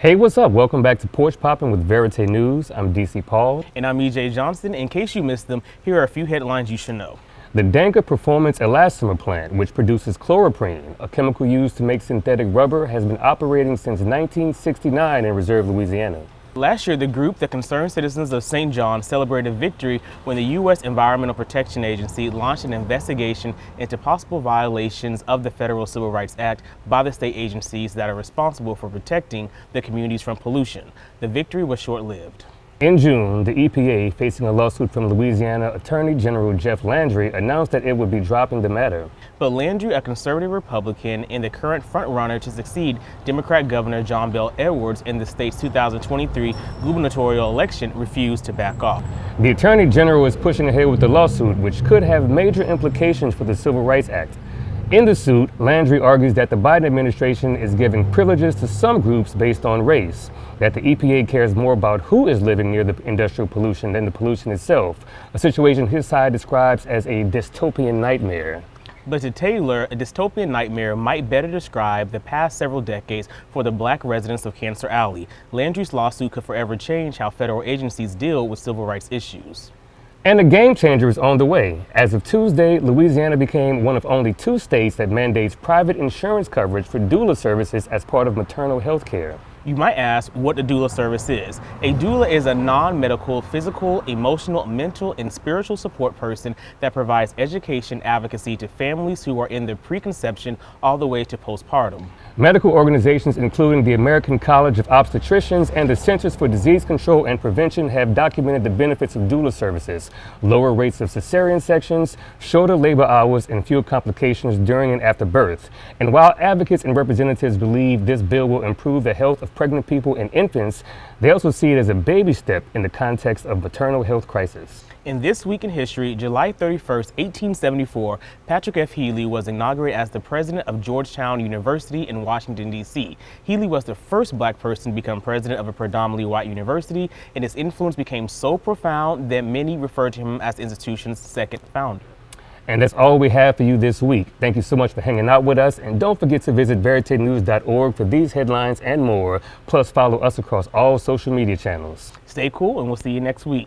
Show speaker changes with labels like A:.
A: Hey, what's up? Welcome back to Porch Poppin with Verite News. I'm DC Paul.
B: And I'm EJ Johnston. In case you missed them, here are a few headlines you should know.
A: The Danker Performance Elastomer plant, which produces chloroprene, a chemical used to make synthetic rubber, has been operating since 1969 in Reserve, Louisiana.
B: Last year, the group, the Concerned Citizens of St. John, celebrated victory when the U.S. Environmental Protection Agency launched an investigation into possible violations of the Federal Civil Rights Act by the state agencies that are responsible for protecting the communities from pollution. The victory was short-lived.
A: In June, the EPA, facing a lawsuit from Louisiana Attorney General Jeff Landry, announced that it would be dropping the matter.
B: But Landry, a conservative Republican and the current frontrunner to succeed Democrat Governor John Bel Edwards in the state's 2023 gubernatorial election, refused to back off.
A: The Attorney General is pushing ahead with the lawsuit, which could have major implications for the Civil Rights Act. In the suit, Landry argues that the Biden administration is giving privileges to some groups based on race, that the EPA cares more about who is living near the industrial pollution than the pollution itself, a situation his side describes as a dystopian nightmare.
B: But to Taylor, a dystopian nightmare might better describe the past several decades for the black residents of Cancer Alley. Landry's lawsuit could forever change how federal agencies deal with civil rights issues.
A: And a game changer is on the way. As of Tuesday, Louisiana became one of only 2 states that mandates private insurance coverage for doula services as part of maternal health care.
B: You might ask what a doula service is. A doula is a non-medical, physical, emotional, mental, and spiritual support person that provides education advocacy to families who are in the preconception all the way to postpartum.
A: Medical organizations, including the American College of Obstetricians and the Centers for Disease Control and Prevention, have documented the benefits of doula services: lower rates of cesarean sections, shorter labor hours, and fewer complications during and after birth. And while advocates and representatives believe this bill will improve the health of pregnant people and infants, they also see it as a baby step in the context of maternal health crisis.
B: In This Week in History, July 31st, 1874, Patrick F. Healy was inaugurated as the president of Georgetown University in Washington, D.C. Healy was the first black person to become president of a predominantly white university, and his influence became so profound that many refer to him as the institution's second founder.
A: And that's all we have for you this week. Thank you so much for hanging out with us, and don't forget to visit veritenews.org for these headlines and more. Plus, follow us across all social media channels.
B: Stay cool, and we'll see you next week.